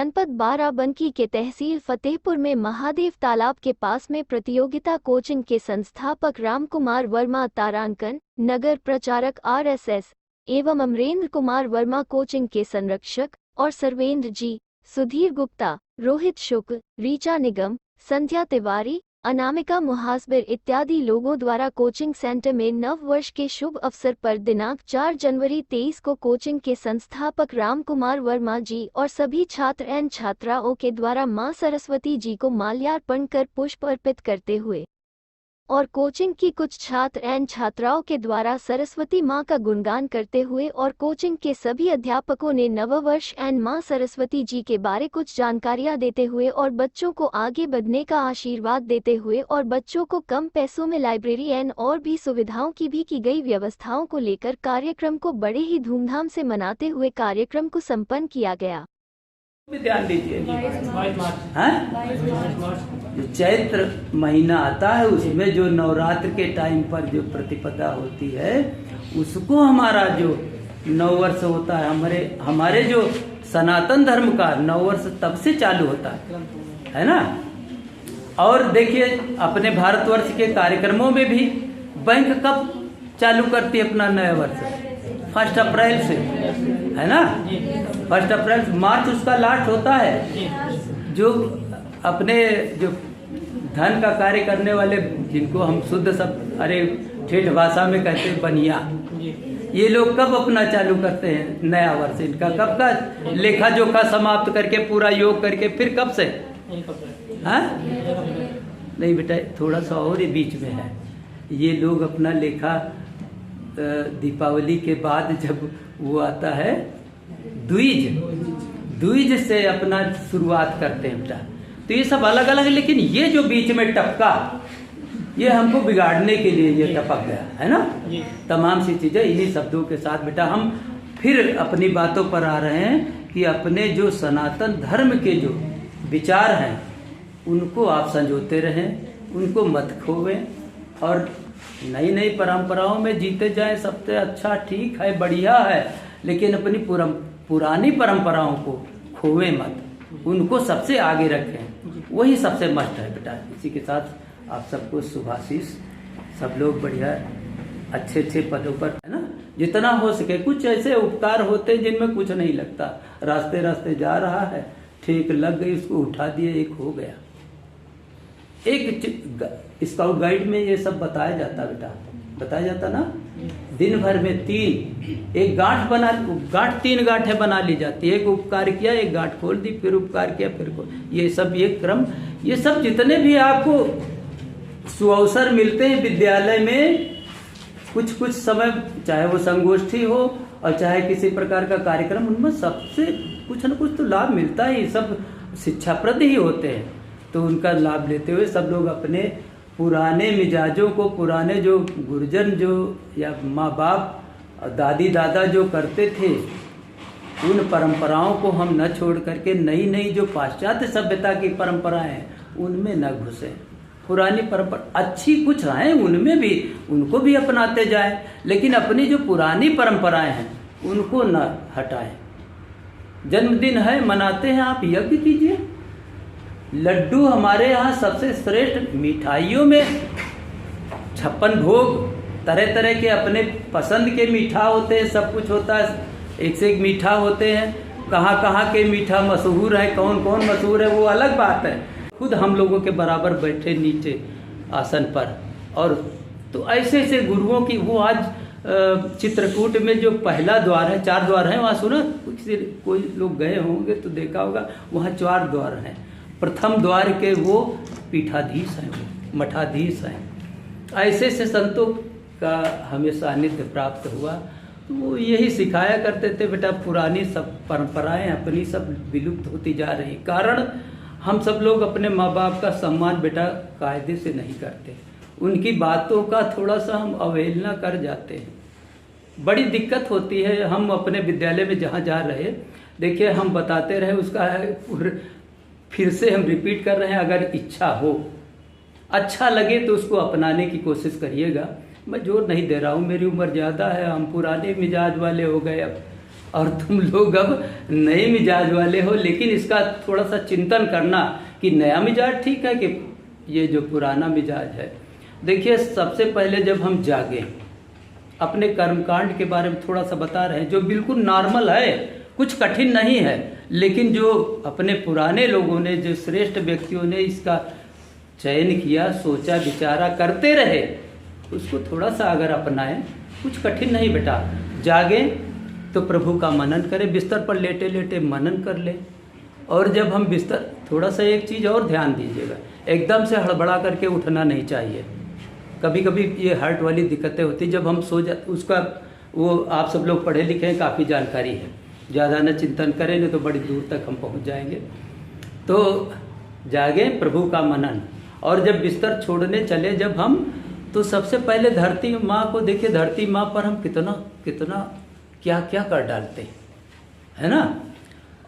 जनपद बाराबंकी के तहसील फतेहपुर में महादेव तालाब के पास में प्रतियोगिता कोचिंग के संस्थापक रामकुमार वर्मा तारांकन, नगर प्रचारक RSS एवं अमरेंद्र कुमार वर्मा कोचिंग के संरक्षक और सर्वेंद्र जी, सुधीर गुप्ता, रोहित शुक्ल, रीचा निगम, संध्या तिवारी, अनामिका मुहासबिर इत्यादि लोगों द्वारा कोचिंग सेंटर में नव वर्ष के शुभ अवसर पर दिनांक 4 जनवरी 23 को कोचिंग के संस्थापक रामकुमार वर्मा जी और सभी छात्र एवं छात्राओं के द्वारा मां सरस्वती जी को माल्यार्पण कर पुष्प अर्पित करते हुए और कोचिंग की कुछ छात्र एवं छात्राओं के द्वारा सरस्वती मां का गुणगान करते हुए और कोचिंग के सभी अध्यापकों ने नववर्ष एवं मां सरस्वती जी के बारे कुछ जानकारियां देते हुए और बच्चों को आगे बढ़ने का आशीर्वाद देते हुए और बच्चों को कम पैसों में लाइब्रेरी एवं और भी सुविधाओं की गई व्यवस्थाओं को लेकर कार्यक्रम को बड़े ही धूमधाम से मनाते हुए कार्यक्रम को संपन्न किया गया। ध्यान दीजिए, जो चैत्र महीना आता है उसमें जो नवरात्र के टाइम पर जो प्रतिपदा होती है उसको हमारा जो नववर्ष होता है, हमारे जो सनातन धर्म का नववर्ष तब से चालू होता है ना। और देखिए अपने भारतवर्ष के कार्यक्रमों में भी बैंक कब चालू करती है अपना नया वर्ष? 1 अप्रैल से, है ना। 1 अप्रैल, मार्च उसका लास्ट होता है। जो अपने जो धन का कार्य करने वाले, जिनको हम शुद्ध सब ठेठ भाषा में कहते हैं बनिया, ये लोग कब अपना चालू करते हैं नया वर्ष? इनका कब का लेखा जोखा समाप्त करके पूरा योग करके फिर कब से? हाँ नहीं बेटा, थोड़ा सा और बीच में है। ये लोग अपना लेखा दीपावली के बाद जब वो आता है द्विज से अपना शुरुआत करते हैं बेटा। तो ये सब अलग अलग, लेकिन ये जो बीच में टपका, ये हमको बिगाड़ने के लिए ये टपक गया है ना। तमाम सी चीजें इन्हीं शब्दों के साथ बेटा हम फिर अपनी बातों पर आ रहे हैं कि अपने जो सनातन धर्म के जो विचार हैं उनको आप संजोते रहें, उनको मत खोवें और नई नई परंपराओं में जीते जाएं। सबसे अच्छा ठीक है, बढ़िया है, लेकिन अपनी पुरानी परंपराओं को खोवें मत, उनको सबसे आगे रखें, वही सबसे मस्त है बेटा। इसी के साथ आप सबको शुभाशीष, सब लोग बढ़िया अच्छे अच्छे पदों पर, है ना। जितना हो सके, कुछ ऐसे उपकार होते हैं जिनमें कुछ नहीं लगता, रास्ते रास्ते जा रहा है, ठीक लग गई, उसको उठा दिए, एक हो गया। एक स्काउट गाइड में ये सब बताया जाता बेटा, बताया जाता ना। दिन भर में एक गांठ 3 गांठें बना ली जाती है। एक उपकार किया, एक गांठ खोल दी, फिर उपकार किया, फिर ये सब ये क्रम, ये सब जितने भी आपको सुअवसर मिलते हैं विद्यालय में, कुछ कुछ समय, चाहे वो संगोष्ठी हो और चाहे किसी प्रकार का कार्यक्रम, उनमें सबसे कुछ न कुछ तो लाभ मिलता है। सब शिक्षाप्रद ही होते हैं, तो उनका लाभ लेते हुए सब लोग अपने पुराने मिजाजों को, पुराने जो गुरुजन जो या माँ बाप दादी दादा जो करते थे, उन परंपराओं को हम न छोड़ करके नई नई जो पाश्चात्य सभ्यता की परंपराएं हैं उनमें न घुसे। पुरानी परंपरा अच्छी कुछ हैं, उनमें भी, उनको भी अपनाते जाएं, लेकिन अपनी जो पुरानी परंपराएं हैं उनको न हटाएं। जन्मदिन है, मनाते हैं, आप यज्ञ कीजिए। लड्डू हमारे यहाँ सबसे श्रेष्ठ, मिठाइयों में 56 भोग, तरह तरह के अपने पसंद के मीठा होते हैं, सब कुछ होता है, एक से एक मीठा होते हैं। कहाँ कहाँ के मीठा मशहूर है, कौन कौन मशहूर है वो अलग बात है। खुद हम लोगों के बराबर बैठे नीचे आसन पर, और तो ऐसे ऐसे गुरुओं की, वो आज चित्रकूट में जो पहला द्वार है, 4 द्वार हैं, वहाँ सुना, कोई लोग गए होंगे तो देखा होगा, वहाँ 4 द्वार हैं। प्रथम द्वार के वो पीठाधीश हैं, वो मठाधीश हैं। ऐसे से संतों का हमें सानिध्य प्राप्त हुआ। तो वो यही सिखाया करते थे बेटा, पुरानी सब परंपराएं अपनी सब विलुप्त होती जा रही। कारण हम सब लोग अपने माँ बाप का सम्मान बेटा कायदे से नहीं करते, उनकी बातों का थोड़ा सा हम अवहेलना कर जाते हैं। बड़ी दिक्कत होती है। हम अपने विद्यालय में जहाँ जा रहे, देखिए हम बताते रहे, उसका फिर से हम रिपीट कर रहे हैं। अगर इच्छा हो, अच्छा लगे तो उसको अपनाने की कोशिश करिएगा। मैं जोर नहीं दे रहा हूँ, मेरी उम्र ज़्यादा है, हम पुराने मिजाज वाले हो गए अब, और तुम लोग अब नए मिजाज वाले हो, लेकिन इसका थोड़ा सा चिंतन करना कि नया मिजाज ठीक है कि ये जो पुराना मिजाज है। देखिए, सबसे पहले जब हम जागे, अपने कर्मकांड के बारे में थोड़ा सा बता रहे हैं, जो बिल्कुल नॉर्मल है, कुछ कठिन नहीं है, लेकिन जो अपने पुराने लोगों ने, जो श्रेष्ठ व्यक्तियों ने इसका चयन किया, सोचा विचारा, करते रहे, उसको थोड़ा सा अगर अपनाएं, कुछ कठिन नहीं बेटा। जागे तो प्रभु का मनन करें, बिस्तर पर लेटे लेटे मनन कर ले। और जब हम बिस्तर, थोड़ा सा एक चीज़ और ध्यान दीजिएगा, एकदम से हड़बड़ा करके उठना नहीं चाहिए। कभी कभी ये हार्ट वाली दिक्कतें होती, जब हम सो जाते, उसका वो आप सब लोग पढ़े लिखे हैं, काफ़ी जानकारी है, ज़्यादा न चिंतन करें, नहीं तो बड़ी दूर तक हम पहुंच जाएंगे। तो जागे, प्रभु का मनन। और जब बिस्तर छोड़ने चले जब हम, तो सबसे पहले धरती माँ को देखिए, धरती माँ पर हम कितना कितना क्या क्या कर डालते है ना,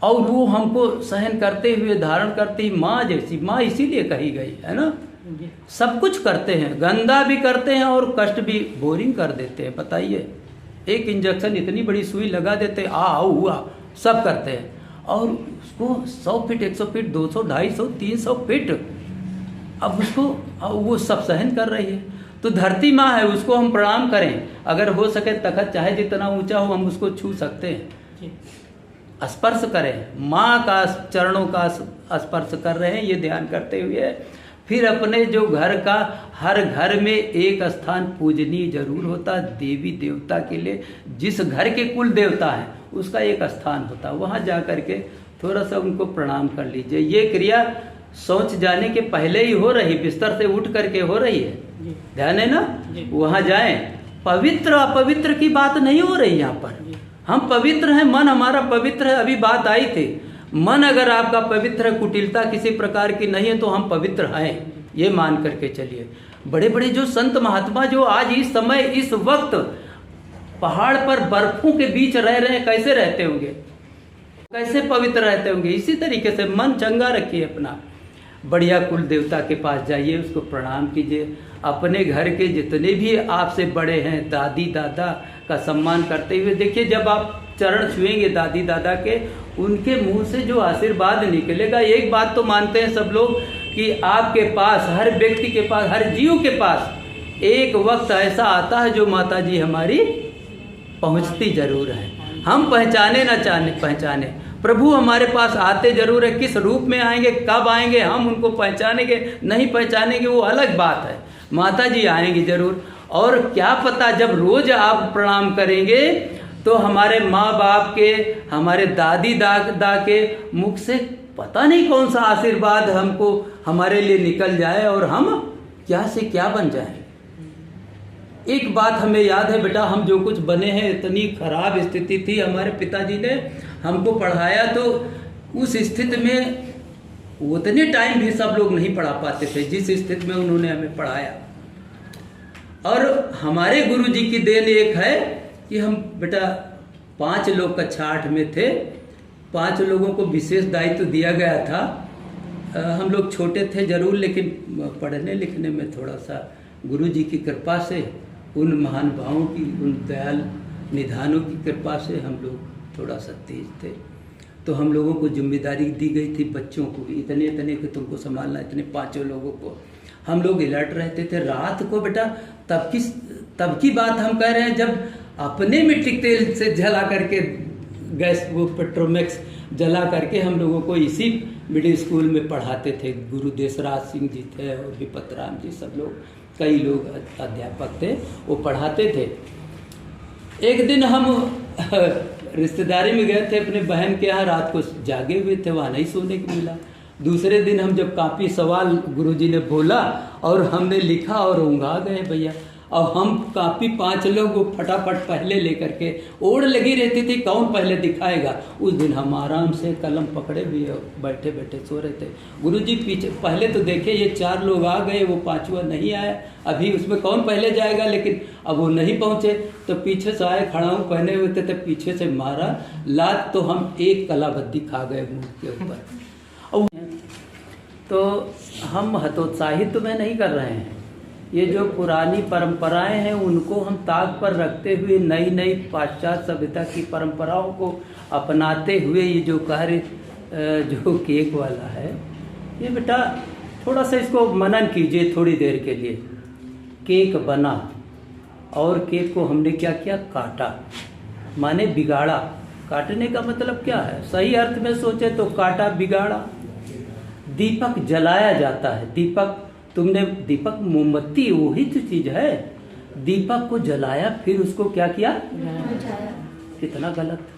और वो हमको सहन करते हुए, धारण करती माँ जैसी, माँ इसीलिए कही गई है ना। सब कुछ करते हैं, गंदा भी करते हैं और कष्ट भी, बोरिंग कर देते हैं। बताइए, एक इंजेक्शन इतनी बड़ी सुई लगा देते, हुआ, सब करते हैं, और उसको 100 फीट, 100 फीट, 200, 250, 300 फीट, अब उसको वो सब सहन कर रही है। तो धरती माँ है, उसको हम प्रणाम करें, अगर हो सके तखत चाहे जितना ऊंचा हो हम उसको छू सकते हैं, स्पर्श करें, माँ का चरणों का स्पर्श कर रहे हैं, ये ध्यान करते हुए फिर अपने जो घर का, हर घर में एक स्थान पूजनीय जरूर होता, देवी देवता के लिए, जिस घर के कुल देवता हैं उसका एक स्थान होता, वहाँ जा कर के थोड़ा सा उनको प्रणाम कर लीजिए। ये क्रिया सोच जाने के पहले ही हो रही, बिस्तर से उठ करके हो रही है, ध्यान है ना। वहाँ जाएं, पवित्र अपवित्र की बात नहीं हो रही यहाँ पर, हम पवित्र हैं, मन हमारा पवित्र है। अभी बात आई थी, मन अगर आपका पवित्र है, कुटिलता किसी प्रकार की नहीं है, तो हम पवित्र हैं, ये मान करके चलिए। बड़े बड़े जो संत महात्मा जो आज इस समय इस वक्त पहाड़ पर बर्फों के बीच रह रहे हैं, कैसे रहते होंगे, कैसे पवित्र रहते होंगे। इसी तरीके से मन चंगा रखिए अपना, बढ़िया कुल देवता के पास जाइए, उसको प्रणाम कीजिए। अपने घर के जितने भी आपसे बड़े हैं, दादी दादा का सम्मान करते हुए देखिए, जब आप चरण छुएंगे दादी दादा के, उनके मुंह से जो आशीर्वाद निकलेगा। एक बात तो मानते हैं सब लोग कि आपके पास, हर व्यक्ति के पास, हर जीव के पास एक वक्त ऐसा आता है जो माता जी हमारी पहुंचती जरूर है, हम पहचाने ना पहचाने, प्रभु हमारे पास आते जरूर है। किस रूप में आएंगे, कब आएंगे, हम उनको पहचानेंगे नहीं पहचानेंगे वो अलग बात है, माता जी आएंगी जरूर। और क्या पता, जब रोज आप प्रणाम करेंगे तो हमारे माँ बाप के, हमारे दादी दादा के मुख से पता नहीं कौन सा आशीर्वाद हमको, हमारे लिए निकल जाए और हम क्या से क्या बन जाएं। एक बात हमें याद है बेटा, हम जो कुछ बने हैं, इतनी खराब स्थिति थी, हमारे पिताजी ने हमको पढ़ाया, तो उस स्थिति में उतने टाइम भी सब लोग नहीं पढ़ा पाते थे जिस स्थिति में उन्होंने हमें पढ़ाया। और हमारे गुरुजी की देन एक है कि हम बेटा 5 लोग कक्षा 8 में थे, 5 लोगों को विशेष दायित्व दिया गया था। हम लोग छोटे थे जरूर, लेकिन पढ़ने लिखने में थोड़ा सा गुरुजी की कृपा से, उन महानुभावों की, उन दयाल निधानों की कृपा से हम लोग थोड़ा सा तेज थे। तो हम लोगों को जिम्मेदारी दी गई थी, बच्चों को इतने इतने कि तुमको संभालना, इतने 5 लोगों को। हम लोग अलर्ट रहते थे रात को बेटा। तब की बात हम कह रहे हैं जब अपने मिट्टी तेल से जला करके, गैस वो पेट्रोमैक्स जला करके हम लोगों को इसी मिडिल स्कूल में पढ़ाते थे। गुरु देशराज सिंह जी थे और विपतराम जी, सब लोग, कई लोग अध्यापक थे, वो पढ़ाते थे। एक दिन हम रिश्तेदारी में गए थे अपने बहन के यहाँ, रात को जागे हुए थे, वहाँ नहीं सोने को मिला। दूसरे दिन हम जब काफ़ी सवाल गुरुजी ने बोला और हमने लिखा और ऊँघा गए भैया। और हम काफ़ी 5 लोग वो फटाफट पहले लेकर के, ओढ़ लगी रहती थी कौन पहले दिखाएगा। उस दिन हम आराम से कलम पकड़े हुए बैठे बैठे सो रहे थे। गुरुजी पीछे, पहले तो देखे ये 4 लोग आ गए, वो 5वां नहीं आया, अभी उसमें कौन पहले जाएगा, लेकिन अब वो नहीं पहुँचे। तो पीछे से आए, खड़ाऊ पहने हुए थे, पीछे से मारा लात, तो हम एक कलाबद्दी खा गए मुँह के ऊपर। तो हम हतोत्साहित तो मैं नहीं कर रहे हैं, ये जो पुरानी परंपराएं हैं उनको हम ताक पर रखते हुए नई नई पाश्चात्य सभ्यता की परंपराओं को अपनाते हुए ये जो कार्य जो केक वाला है, ये बेटा थोड़ा सा इसको मनन कीजिए थोड़ी देर के लिए। केक बना और केक को हमने क्या किया, काटा, माने बिगाड़ा। काटने का मतलब क्या है, सही अर्थ में सोचे तो काटा बिगाड़ा। दीपक जलाया जाता है, दीपक मोमबत्ती वही तो चीज है। दीपक को जलाया फिर उसको क्या किया, कितना गलत।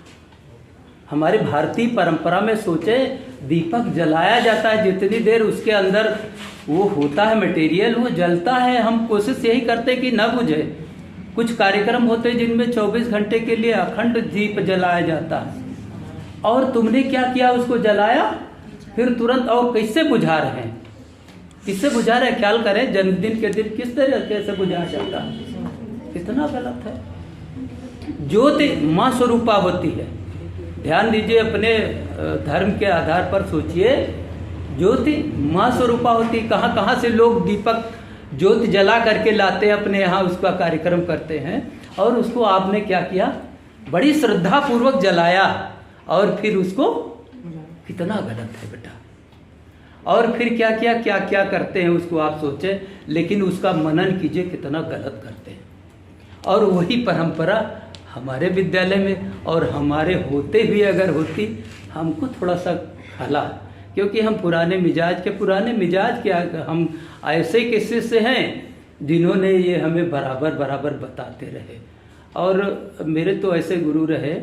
हमारे भारतीय परंपरा में सोचे दीपक जलाया जाता है, जितनी देर उसके अंदर वो होता है मटेरियल वो जलता है। हम कोशिश यही करते कि न बुझे। कुछ कार्यक्रम होते हैं जिनमें 24 घंटे के लिए अखंड दीप जलाया जाता है, और तुमने क्या किया, उसको जलाया फिर तुरंत। और किससे बुझा रहे हैं, किससे बुझा रहे हैं, ख्याल करें। जन्मदिन के दिन किस तरीके से बुझाया जाता है, कितना गलत है। ज्योति माँ स्वरूपा होती है। ध्यान दीजिए, अपने धर्म के आधार पर सोचिए। ज्योति माँ स्वरूपा होती है। कहाँ कहाँ से लोग दीपक ज्योति जला करके लाते हैं, अपने यहाँ उसका कार्यक्रम करते हैं। और उसको आपने क्या किया, बड़ी श्रद्धा पूर्वक जलाया, और फिर उसको, कितना गलत है बेटा। और फिर क्या किया, क्या क्या करते हैं उसको आप सोचे, लेकिन उसका मनन कीजिए कितना गलत करते हैं। और वही परंपरा हमारे विद्यालय में और हमारे होते हुए अगर होती, हमको थोड़ा सा खला, क्योंकि हम पुराने मिजाज के हम ऐसे किस्से से हैं जिन्होंने ये हमें बराबर बराबर बताते रहे। और मेरे तो ऐसे गुरु रहे,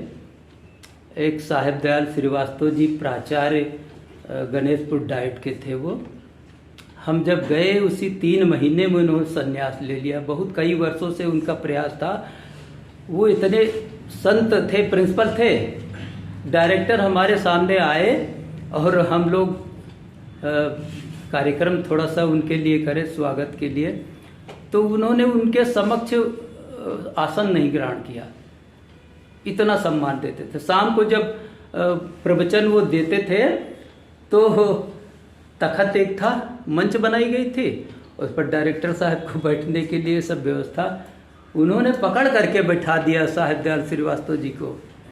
एक साहेब दयाल श्रीवास्तव जी प्राचार्य गणेशपुर डाइट के थे वो। हम जब गए उसी 3 महीने में उन्होंने संन्यास ले लिया। बहुत कई वर्षों से उनका प्रयास था। वो इतने संत थे, प्रिंसिपल थे, डायरेक्टर हमारे सामने आए और हम लोग कार्यक्रम थोड़ा सा उनके लिए करे स्वागत के लिए। तो उन्होंने उनके समक्ष आसन नहीं ग्रहण किया, इतना सम्मान देते थे। शाम को जब प्रवचन वो देते थे तो तखत एक था, मंच बनाई गई थी, उस पर डायरेक्टर साहब को बैठने के लिए सब व्यवस्था उन्होंने पकड़ करके बैठा दिया साहेब दयाल श्रीवास्तव जी को।